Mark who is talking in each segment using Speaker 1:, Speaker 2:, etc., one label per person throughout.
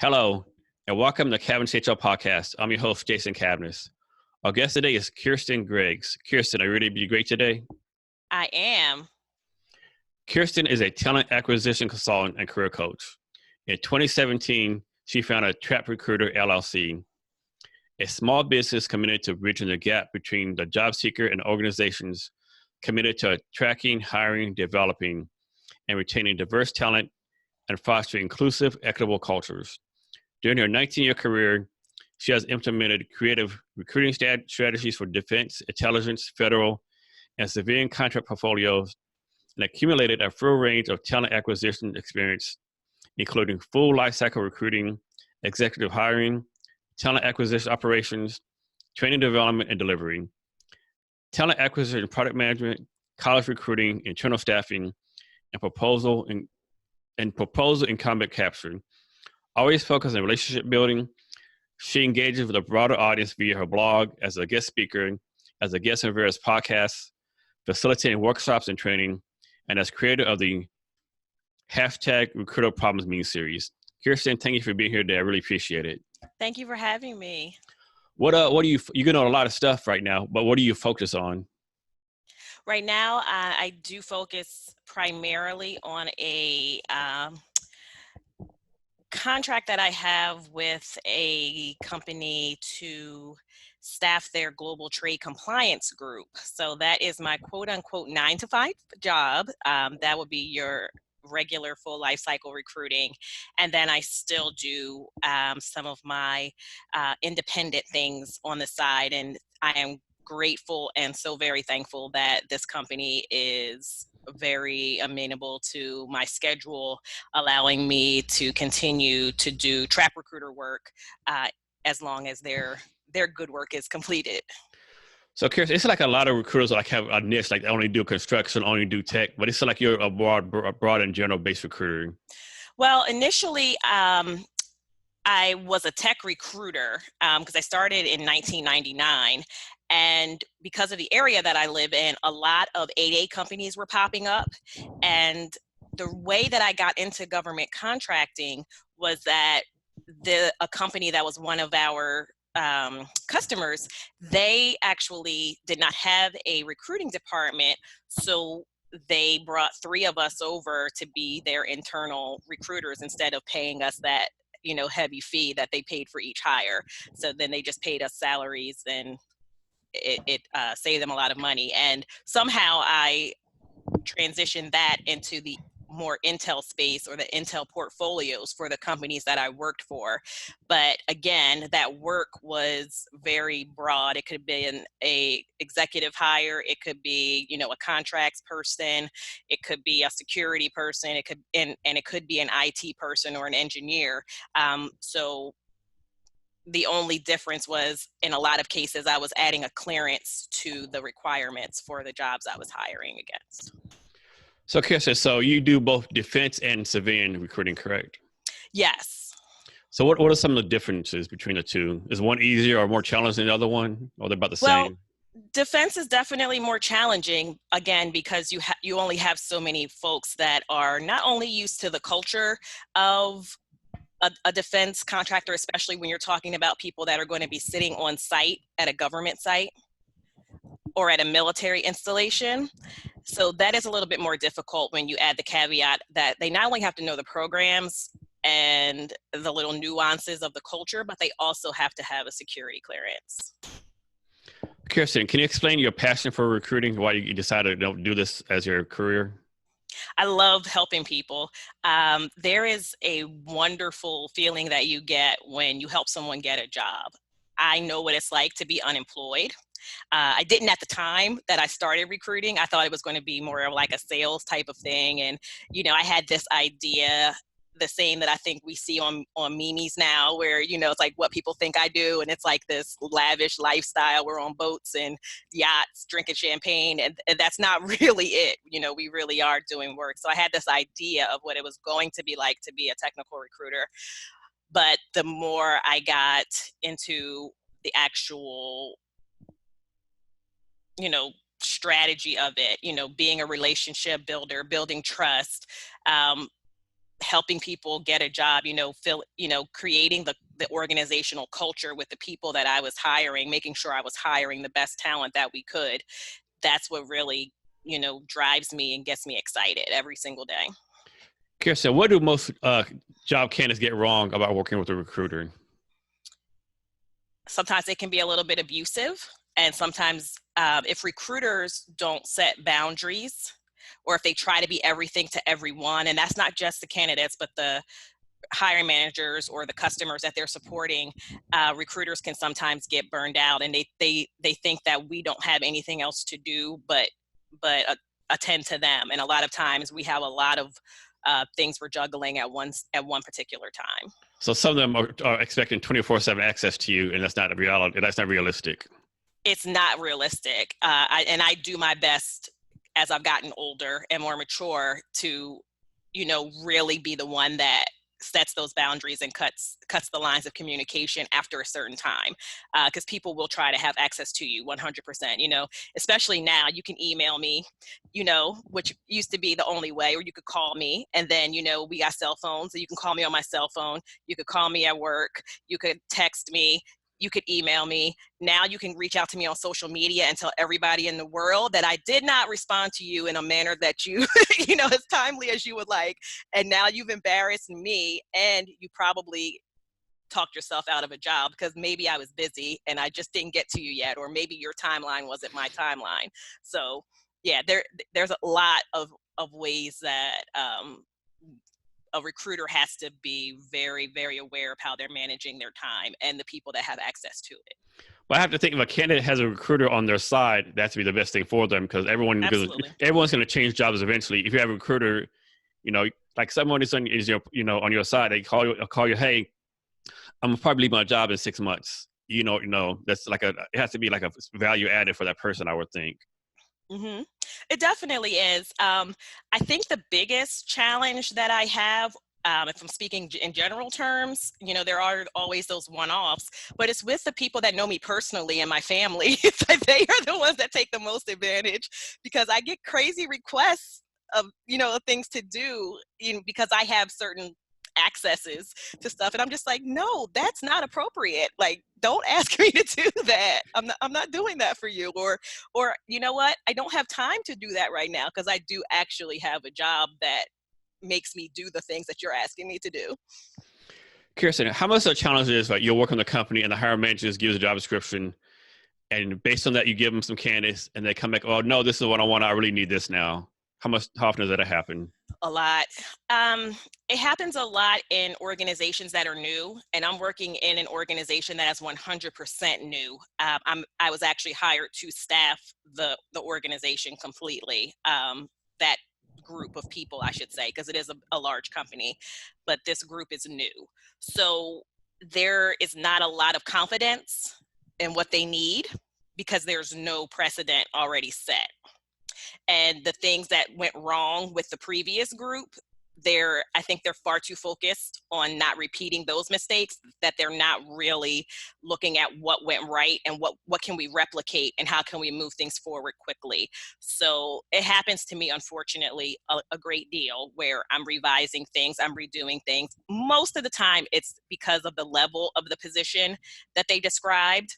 Speaker 1: Hello, and welcome to cavnessHR podcast. I'm your host, Jason Cavness. Our guest today is Keirsten Griggs. Keirsten, are you ready to be great today?
Speaker 2: I am.
Speaker 1: Keirsten is a talent acquisition consultant and career coach. In 2017, she founded Trap Recruiter LLC, a small business committed to bridging the gap between the job seeker and organizations committed to attracting, hiring, developing, and retaining diverse talent and fostering inclusive, equitable cultures. During her 19-year career, she has implemented creative recruiting strategies for defense, intelligence, federal, and civilian contract portfolios and accumulated a full range of talent acquisition experience, including full lifecycle recruiting, executive hiring, talent acquisition operations, training development and delivery, talent acquisition and product management, college recruiting, internal staffing, and proposal and combat capture. Always focused on relationship building, she engages with a broader audience via her blog, as a guest speaker, as a guest on various podcasts, facilitating workshops and training, and as creator of the #Recruiter Problems mini series. Keirsten, thank you for being here today. I really appreciate it.
Speaker 2: Thank you for having me.
Speaker 1: What do you're getting on a lot of stuff right now, but what do you focus on?
Speaker 2: Right now, I do focus primarily on a contract that I have with a company to staff their global trade compliance group. So that is my quote unquote 9-to-5 job. That would be your regular full life cycle recruiting. And then I still do some of my independent things on the side. And I am grateful and so very thankful that this company is very amenable to my schedule, allowing me to continue to do trap recruiter work as long as their good work is completed.
Speaker 1: So, Keirsten, it's like a lot of recruiters like have a niche, like they only do construction, only do tech, but it's like you're a broad and general based recruiter.
Speaker 2: Well, initially, I was a tech recruiter because I started in 1999. And because of the area that I live in, a lot of 8A companies were popping up. And the way that I got into government contracting was that a company that was one of our customers, they actually did not have a recruiting department. So they brought 3 of us over to be their internal recruiters instead of paying us that heavy fee that they paid for each hire. So then they just paid us salaries, and it saved them a lot of money. And somehow I transitioned that into the more Intel space, or the Intel portfolios for the companies that I worked for. But again, that work was very broad. It could be an executive hire, it could be a contracts person, it could be a security person, it could and it could be an IT person or an engineer. So the only difference was, in a lot of cases, I was adding a clearance to the requirements for the jobs I was hiring against.
Speaker 1: So, Keirsten, so you do both defense and civilian recruiting, correct?
Speaker 2: Yes.
Speaker 1: So what are some of the differences between the two? Is one easier or more challenging than the other one, or they're about the same?
Speaker 2: Defense is definitely more challenging, again, because you only have so many folks that are not only used to the culture of a defense contractor, especially when you're talking about people that are going to be sitting on site at a government site or at a military installation. So that is a little bit more difficult when you add the caveat that they not only have to know the programs and the little nuances of the culture, but they also have to have a security clearance.
Speaker 1: Keirsten, can you explain your passion for recruiting, why you decided to do this as your career?
Speaker 2: I love helping people. There is a wonderful feeling that you get when you help someone get a job. I know what it's like to be unemployed. I didn't at the time that I started recruiting. I thought it was going to be more of like a sales type of thing. And, I had this idea, the same that I think we see on memes now, where, it's like what people think I do. And it's like this lavish lifestyle. We're on boats and yachts, drinking champagne. And that's not really it. We really are doing work. So I had this idea of what it was going to be like to be a technical recruiter. But the more I got into the actual strategy of it, being a relationship builder, building trust, helping people get a job, creating the organizational culture with the people that I was hiring, making sure I was hiring the best talent that we could. That's what really, drives me and gets me excited every single day.
Speaker 1: Keirsten, what do most job candidates get wrong about working with a recruiter?
Speaker 2: Sometimes it can be a little bit abusive. And sometimes if recruiters don't set boundaries, or if they try to be everything to everyone, and that's not just the candidates, but the hiring managers or the customers that they're supporting, recruiters can sometimes get burned out, and they think that we don't have anything else to do but attend to them. And a lot of times we have a lot of things we're juggling at one particular time.
Speaker 1: So some of them are expecting 24/7 access to you, and that's not a reality. That's not realistic.
Speaker 2: It's not realistic. I do my best as I've gotten older and more mature to, really be the one that sets those boundaries and cuts the lines of communication after a certain time, because people will try to have access to you 100%. Especially now, you can email me, which used to be the only way, or you could call me. And then, we got cell phones, so you can call me on my cell phone. You could call me at work. You could text me. You could email me. Now you can reach out to me on social media and tell everybody in the world that I did not respond to you in a manner that you, as timely as you would like. And now you've embarrassed me, and you probably talked yourself out of a job because maybe I was busy and I just didn't get to you yet, or maybe your timeline wasn't my timeline. So yeah, there's a lot of ways that a recruiter has to be very, very aware of how they're managing their time and the people that have access to it.
Speaker 1: Well, I have to think if a candidate has a recruiter on their side, that has to be the best thing for them, because everyone's going to change jobs eventually. If you have a recruiter, like someone is on your side, they call you, hey, I'm probably leave my job in 6 months. That's it has to be like a value added for that person, I would think.
Speaker 2: Mm-hmm. It definitely is. I think the biggest challenge that I have, if I'm speaking in general terms, there are always those one-offs, but it's with the people that know me personally and my family. They are the ones that take the most advantage, because I get crazy requests of things to do, because I have certain accesses to stuff, and I'm just like, no, that's not appropriate. Like, don't ask me to do that. I'm not doing that for you. Or you know what, I don't have time to do that right now, because I do actually have a job that makes me do the things that you're asking me to do.
Speaker 1: Keirsten, how much of a challenge is you'll work on the company and the hiring manager just gives a job description, and based on that you give them some candidates and they come back, oh no, this is what I want, I really need this now? How often does that happen?
Speaker 2: A lot. It happens a lot in organizations that are new, and I'm working in an organization that is 100% new. I was actually hired to staff the organization completely. That group of people, I should say, because it is a large company, but this group is new. So there is not a lot of confidence in what they need, because there's no precedent already set. And the things that went wrong with the previous group, I think they're far too focused on not repeating those mistakes, that they're not really looking at what went right and what can we replicate and how can we move things forward quickly. So it happens to me, unfortunately, a great deal, where I'm revising things, I'm redoing things. Most of the time it's because of the level of the position that they described.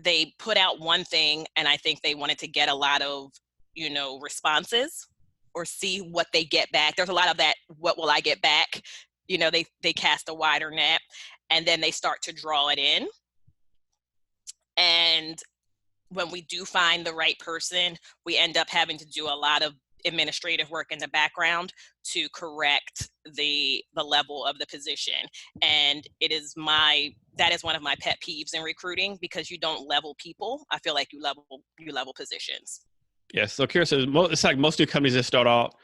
Speaker 2: They put out one thing, and I think they wanted to get a lot of, responses, or see what they get back. There's a lot of that, what will I get back? They cast a wider net, and then they start to draw it in. And when we do find the right person, we end up having to do a lot of administrative work in the background to correct the level of the position. And that is one of my pet peeves in recruiting, because you don't level people. I feel like you level positions.
Speaker 1: Yes. So Keirsten, it's like most new companies that start out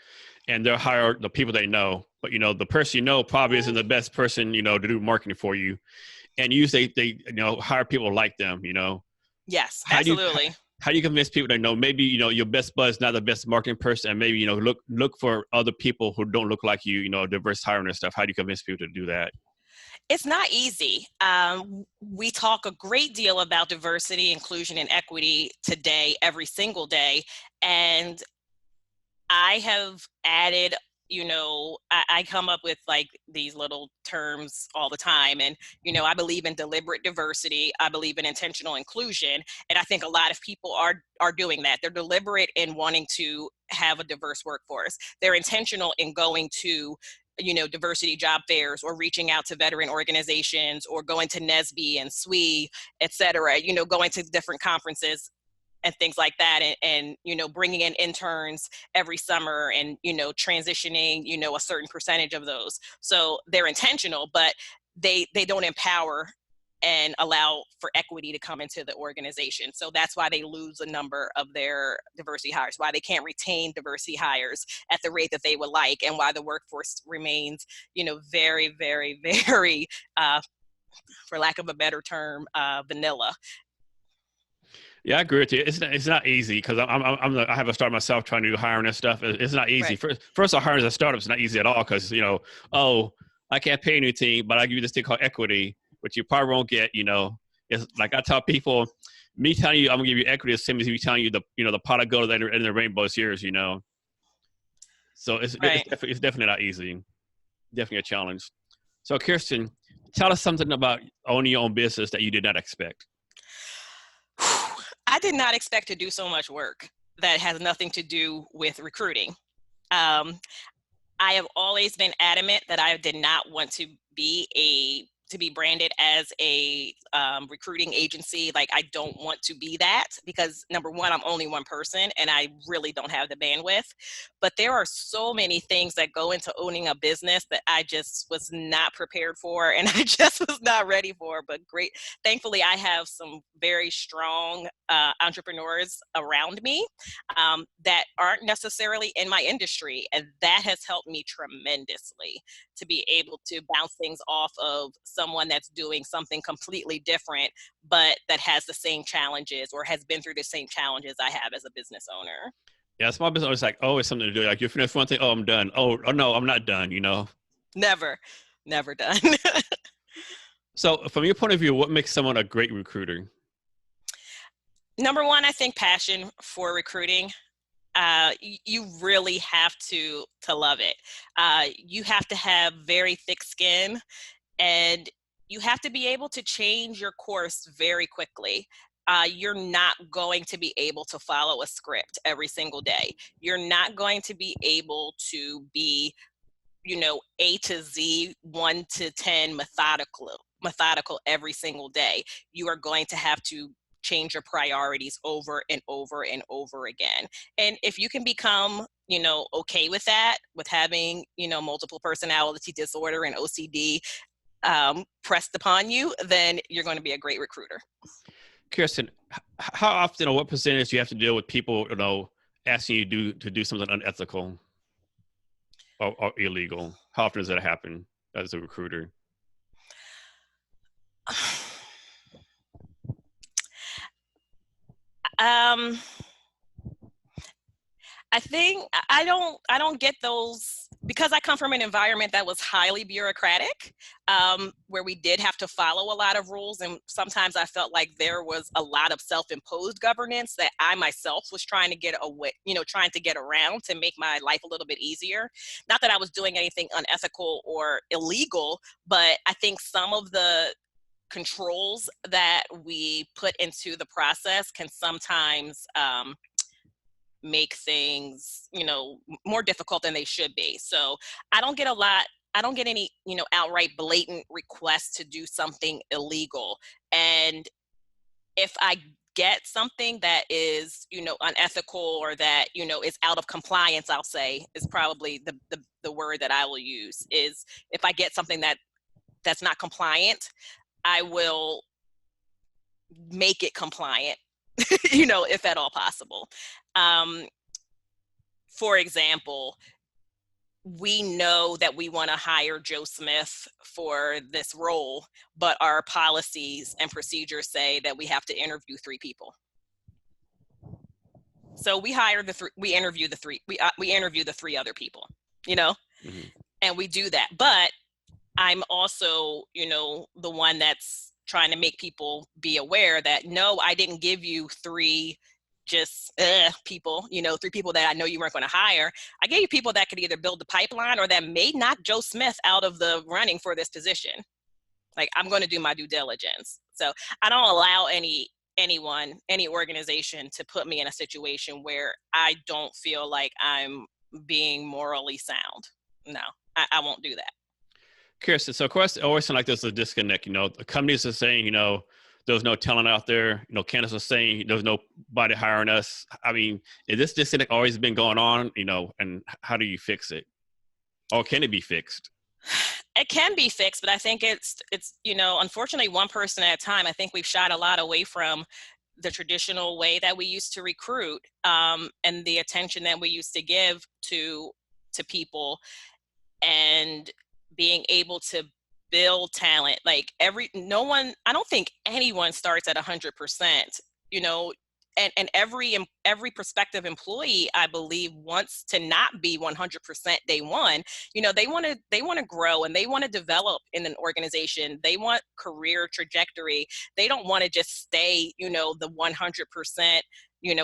Speaker 1: and they'll hire the people they know, but the person probably isn't the best person to do marketing for you, and usually they hire people like them.
Speaker 2: Yes, absolutely.
Speaker 1: How do you convince people that maybe your best bud is not the best marketing person, and maybe look for other people who don't look like you, diverse hiring and stuff? How do you convince people to do that?
Speaker 2: It's not easy. We talk a great deal about diversity, inclusion, and equity today, every single day. And I have added I come up with like these little terms all the time. And, I believe in deliberate diversity. I believe in intentional inclusion. And I think a lot of people are doing that. They're deliberate in wanting to have a diverse workforce. They're intentional in going to diversity job fairs, or reaching out to veteran organizations, or going to NSBE and SWE, et cetera, going to different conferences and things like that, and bringing in interns every summer, and transitioning a certain percentage of those. So they're intentional, but they don't empower and allow for equity to come into the organization. So that's why they lose a number of their diversity hires, why they can't retain diversity hires at the rate that they would like, and why the workforce remains very, very, very for lack of a better term, vanilla.
Speaker 1: Yeah, I agree with you. It's not easy, because I have a start myself trying to do hiring and stuff. It's not easy.
Speaker 2: Right.
Speaker 1: First of all, hiring as a startup is not easy at all, because oh, I can't pay anything, but I give you this thing called equity, which you probably won't get. It's like I tell people, me telling you I'm gonna give you equity is the same as me telling you the pot of gold and the rainbow is yours. So
Speaker 2: Right.
Speaker 1: it's definitely not easy. Definitely a challenge. So Keirsten, tell us something about owning your own business that you did not expect.
Speaker 2: I did not expect to do so much work that has nothing to do with recruiting. Um, I have always been adamant that I did not want to be branded as a recruiting agency. Like, I don't want to be that, because number one, I'm only one person and I really don't have the bandwidth. But there are so many things that go into owning a business that I just was not prepared for, and I just was not ready for. But thankfully, I have some very strong entrepreneurs around me that aren't necessarily in my industry, and that has helped me tremendously to be able to bounce things off of someone that's doing something completely different, but that has the same challenges, or has been through the same challenges I have as a business owner.
Speaker 1: Yeah, small business is like always something to do. Like, you finish one thing, oh, I'm done. Oh no, I'm not done.
Speaker 2: Never done.
Speaker 1: So from your point of view, what makes someone a great recruiter?
Speaker 2: Number one, I think passion for recruiting. You really have to love it. You have to have very thick skin, and you have to be able to change your course very quickly. You're not going to be able to follow a script every single day. You're not going to be able to be, A to Z, 1 to 10 methodical every single day. You are going to have to change your priorities over and over and over again. And if you can become, okay with that, with having, multiple personality disorder and OCD pressed upon you, then you're going to be a great recruiter.
Speaker 1: Keirsten, how often or what percentage do you have to deal with people, asking you to do something unethical or illegal? How often does that happen as a recruiter?
Speaker 2: Um, I think I don't get those, because I come from an environment that was highly bureaucratic, where we did have to follow a lot of rules, and sometimes I felt like there was a lot of self-imposed governance that I myself was trying to get away, trying to get around to make my life a little bit easier. Not that I was doing anything unethical or illegal, but I think some of the controls that we put into the process can sometimes make things, more difficult than they should be. So I don't get any, outright blatant requests to do something illegal. And if I get something that is, unethical, or that, is out of compliance, I'll say, is probably the word that I will use, is if I get something that's not compliant, I will make it compliant, if at all possible. For example, we know that we want to hire Joe Smith for this role, but our policies and procedures say that we have to interview 3 people. So we interview the 3 other people,
Speaker 1: Mm-hmm.
Speaker 2: and we do that. But I'm also, the one that's trying to make people be aware that, no, I didn't give you 3 just people, 3 people that I know you weren't going to hire. I gave you people that could either build the pipeline or that may knock Joe Smith out of the running for this position. Like, I'm going to do my due diligence. So I don't allow anyone, any organization to put me in a situation where I don't feel like I'm being morally sound. No, I won't do that.
Speaker 1: Keirsten, so of course, it always seems like there's a disconnect. The companies are saying, there's no talent out there. Candace was saying there's nobody hiring us. I mean, is this disconnect always been going on, and how do you fix it? Or can it be fixed?
Speaker 2: It can be fixed, but I think it's unfortunately, one person at a time. I think we've shied a lot away from the traditional way that we used to recruit, and the attention that we used to give to people, and being able to build talent. Like, I don't think anyone starts at 100%, and every prospective employee, I believe, wants to not be 100% day one. They want to grow, and they want to develop in an organization. They want career trajectory. They don't want to just stay, the 100%,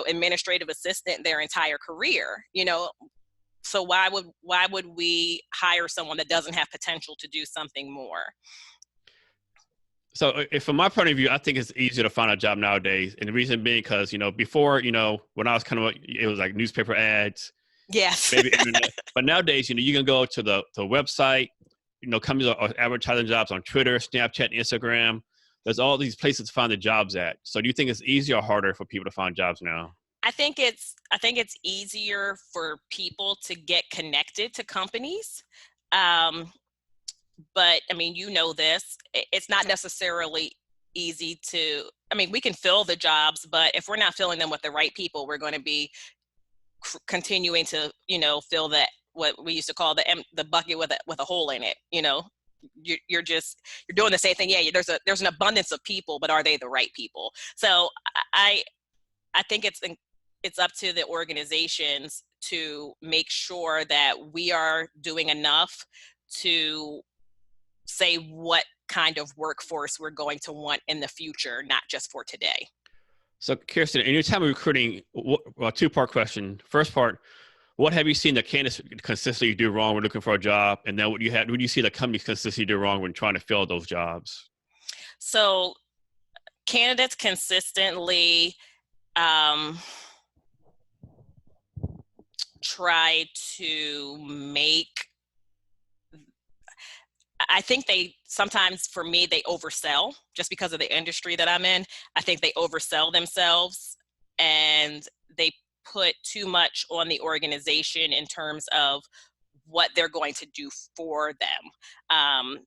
Speaker 2: administrative assistant their entire career, So why would we hire someone that doesn't have potential to do something more?
Speaker 1: So from my point of view, I think it's easier to find a job nowadays. And the reason being because, before, when I was it was like newspaper ads.
Speaker 2: Yes.
Speaker 1: Maybe internet. But nowadays, you can go to the website, companies are advertising jobs on Twitter, Snapchat, Instagram. There's all these places to find the jobs at. So do you think it's easier or harder for people to find jobs now?
Speaker 2: I think it's easier for people to get connected to companies. But I mean, this, it's not necessarily easy we can fill the jobs, but if we're not filling them with the right people, we're going to be continuing to, fill that, what we used to call the bucket with a hole in it. You're doing the same thing. Yeah, there's an abundance of people, but are they the right people? So I think it's up to the organizations to make sure that we are doing enough to say what kind of workforce we're going to want in the future, not just for today.
Speaker 1: So Keirsten, in your time of recruiting, well, two-part question. First part, what have you seen the candidates consistently do wrong when looking for a job? And then what do you see the companies consistently do wrong when trying to fill those jobs?
Speaker 2: So candidates consistently try to I think sometimes, for me, they oversell just because of the industry that I'm in. I think they oversell themselves, and they put too much on the organization in terms of what they're going to do for them.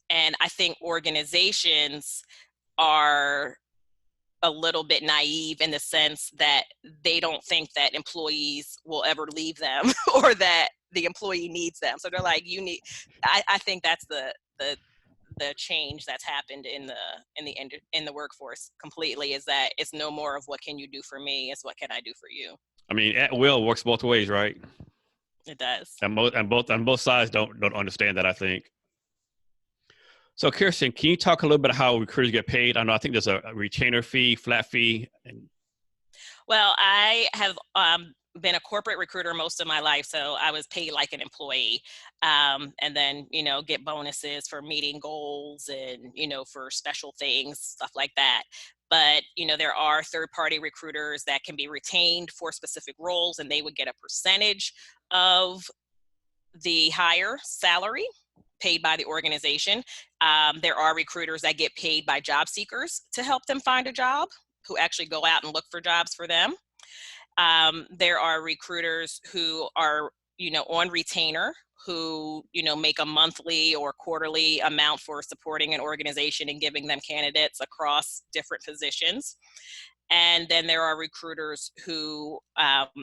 Speaker 2: And I think organizations are a little bit naive in the sense that they don't think that employees will ever leave them or that the employee needs them. So they're like, I think that's the change that's happened in the workforce completely, is that it's no more of what can you do for me, it's what can I do for you.
Speaker 1: I mean, at will works both ways, right?
Speaker 2: It does.
Speaker 1: And both sides don't understand that, I think. So Keirsten, can you talk a little bit about how recruiters get paid? I think there's a retainer fee, flat fee.
Speaker 2: Well, I have been a corporate recruiter most of my life, so I was paid like an employee, and then get bonuses for meeting goals and for special things, stuff like that. But there are third-party recruiters that can be retained for specific roles, and they would get a percentage of the higher salary paid by the organization. There are recruiters that get paid by job seekers to help them find a job, who actually go out and look for jobs for them. There are recruiters who are, on retainer, who, make a monthly or quarterly amount for supporting an organization and giving them candidates across different positions. And then there are recruiters who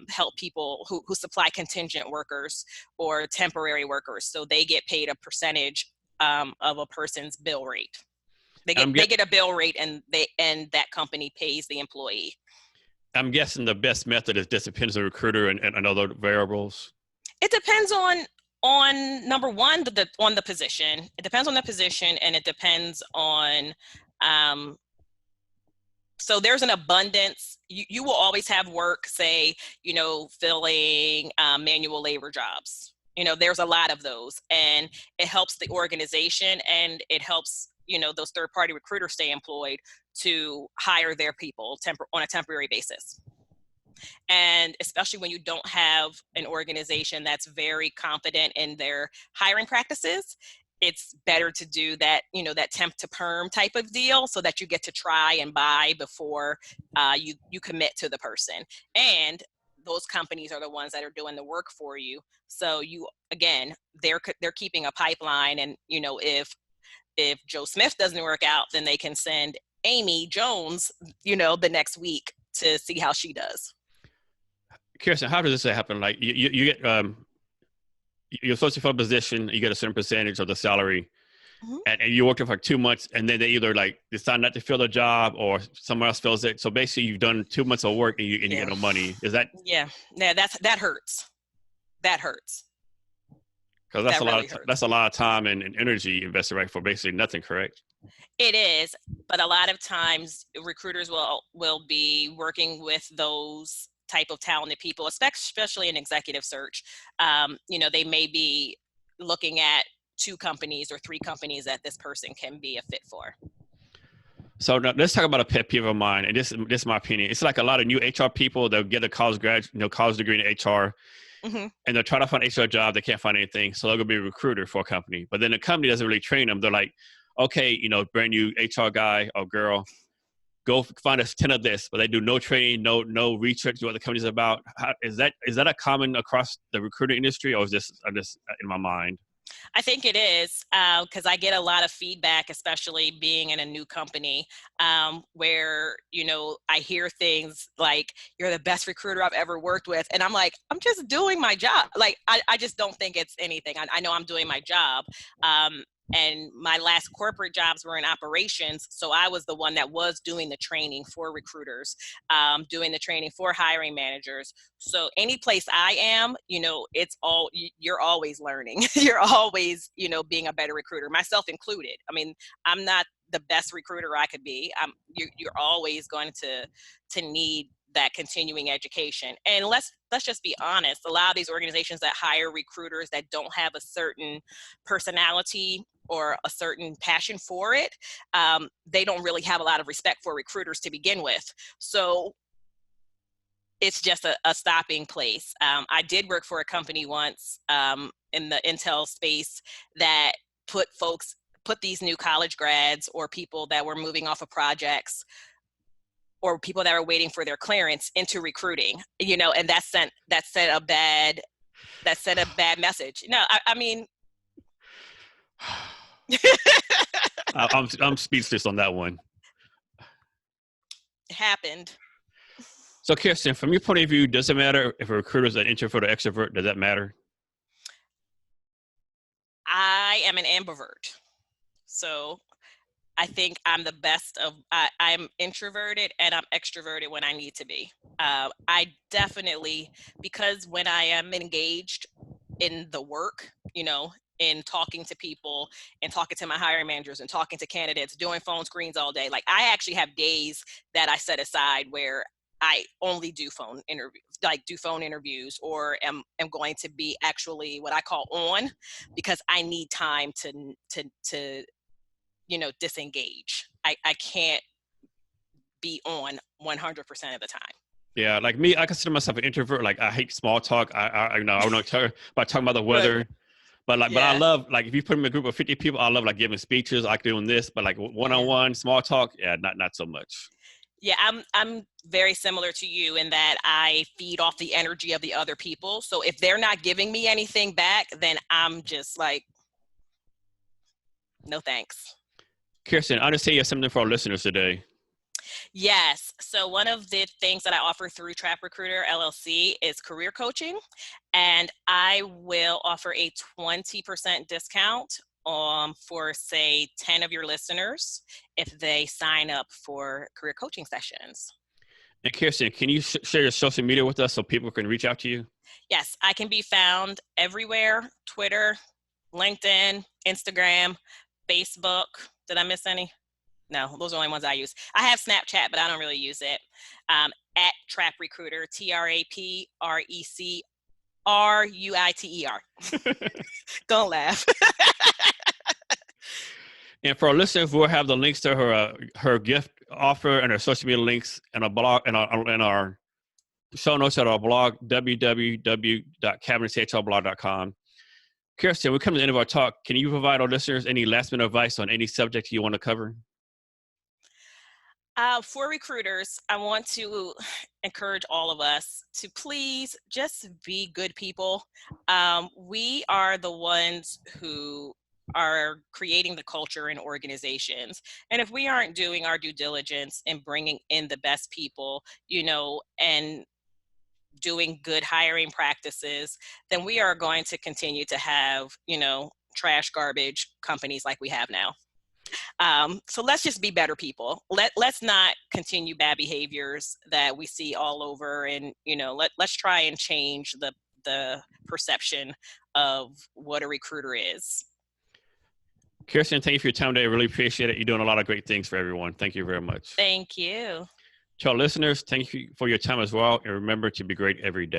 Speaker 2: help people who supply contingent workers or temporary workers. So they get paid a percentage of a person's bill rate. They get a bill rate, and that company pays the employee.
Speaker 1: I'm guessing the best method is just depends on the recruiter and other variables.
Speaker 2: It depends on number one, on the position. It depends on the position, and it depends on. So there's an abundance, you will always have work, say, filling manual labor jobs. There's a lot of those, and it helps the organization, and it helps, those third-party recruiters stay employed to hire their people on a temporary basis. And especially when you don't have an organization that's very confident in their hiring practices, it's better to do that, that temp to perm type of deal, so that you get to try and buy before you commit to the person. And those companies are the ones that are doing the work for you. So they're keeping a pipeline, and if Joe Smith doesn't work out, then they can send Amy Jones, the next week to see how she does.
Speaker 1: Keirsten, how does this happen? Like you get you're supposed to fill a position, you get a certain percentage of the salary, mm-hmm. and you work there for 2 months, and then they either like decide not to fill the job or someone else fills it. So basically, you've done 2 months of work and you get no money. Is that?
Speaker 2: Yeah, that hurts. That hurts.
Speaker 1: Because that's a lot of time and energy invested, right, for basically nothing, correct?
Speaker 2: It is, but a lot of times recruiters will be working with those type of talented people, especially in executive search. They may be looking at 2 companies or 3 companies that this person can be a fit for.
Speaker 1: So now let's talk about a pet peeve of mine, and this is my opinion. It's like a lot of new HR people, they'll get a college degree in HR, mm-hmm. and they'll try to find an HR job, they can't find anything, so they'll go be a recruiter for a company. But then the company doesn't really train them. They're like, okay, brand new HR guy or girl, go find us 10 of this, but they do no training, no research what the company's about. Is that a common across the recruiting industry, or is this just in my mind?
Speaker 2: I think it is, because I get a lot of feedback, especially being in a new company, where, I hear things like, you're the best recruiter I've ever worked with. And I'm like, I'm just doing my job. Like, I just don't think it's anything. I know I'm doing my job. And my last corporate jobs were in operations. So I was the one that was doing the training for recruiters, doing the training for hiring managers. So any place I am, you're always learning. You're always, being a better recruiter, myself included. I mean, I'm not the best recruiter I could be. You're always going to need that continuing education. And let's just be honest, a lot of these organizations that hire recruiters that don't have a certain personality or a certain passion for it, they don't really have a lot of respect for recruiters to begin with. So it's just a stopping place. I did work for a company once in the Intel space that put these new college grads or people that were moving off of projects or people that were waiting for their clearance into recruiting, and that sent a bad message. No, I mean,
Speaker 1: I'm speechless on that one.
Speaker 2: It happened.
Speaker 1: So Keirsten, from your point of view, does it matter if a recruiter is an introvert or extrovert? Does that matter?
Speaker 2: I am an ambivert. So I think I'm the best of, I'm introverted and I'm extroverted when I need to be. I definitely, because when I am engaged in the work, in talking to people and talking to my hiring managers and talking to candidates, doing phone screens all day. Like, I actually have days that I set aside where I only do phone interviews, or am going to be actually what I call on, because I need time to disengage. I can't be on 100% of the time.
Speaker 1: Yeah, like me, I consider myself an introvert. Like, I hate small talk. I don't talk about talking about the weather. Right. But I love, like, if you put me in a group of 50 people, I love like giving speeches, like doing this. But like one-on-one small talk, not so much.
Speaker 2: Yeah, I'm very similar to you in that I feed off the energy of the other people. So if they're not giving me anything back, then I'm just like, no thanks.
Speaker 1: Keirsten, I understand you have something for our listeners today.
Speaker 2: Yes. So one of the things that I offer through Trap Recruiter LLC is career coaching, and I will offer a 20% discount for, say, 10 of your listeners if they sign up for career coaching sessions.
Speaker 1: And Keirsten, can you share your social media with us so people can reach out to you?
Speaker 2: Yes, I can be found everywhere: Twitter, LinkedIn, Instagram, Facebook. Did I miss any? No, those are the only ones I use. I have Snapchat, but I don't really use it. At Trap Recruiter, TRAPRECRUITER. Don't laugh.
Speaker 1: And for our listeners, we'll have the links to her gift offer and her social media links and a blog and our show notes at our blog, www.cavnessHRblog.com. Keirsten, we come to the end of our talk. Can you provide our listeners any last minute advice on any subject you want to cover?
Speaker 2: For recruiters, I want to encourage all of us to please just be good people. We are the ones who are creating the culture in organizations. And if we aren't doing our due diligence and bringing in the best people, and doing good hiring practices, then we are going to continue to have, trash garbage companies like we have now. So let's just be better people. Let's not continue bad behaviors that we see all over, and let's try and change the perception of what a recruiter is.
Speaker 1: Keirsten, thank you for your time today. I really appreciate it. You're doing a lot of great things for everyone. Thank you very much.
Speaker 2: Thank you.
Speaker 1: To our listeners, thank you for your time as well. And remember to be great every day.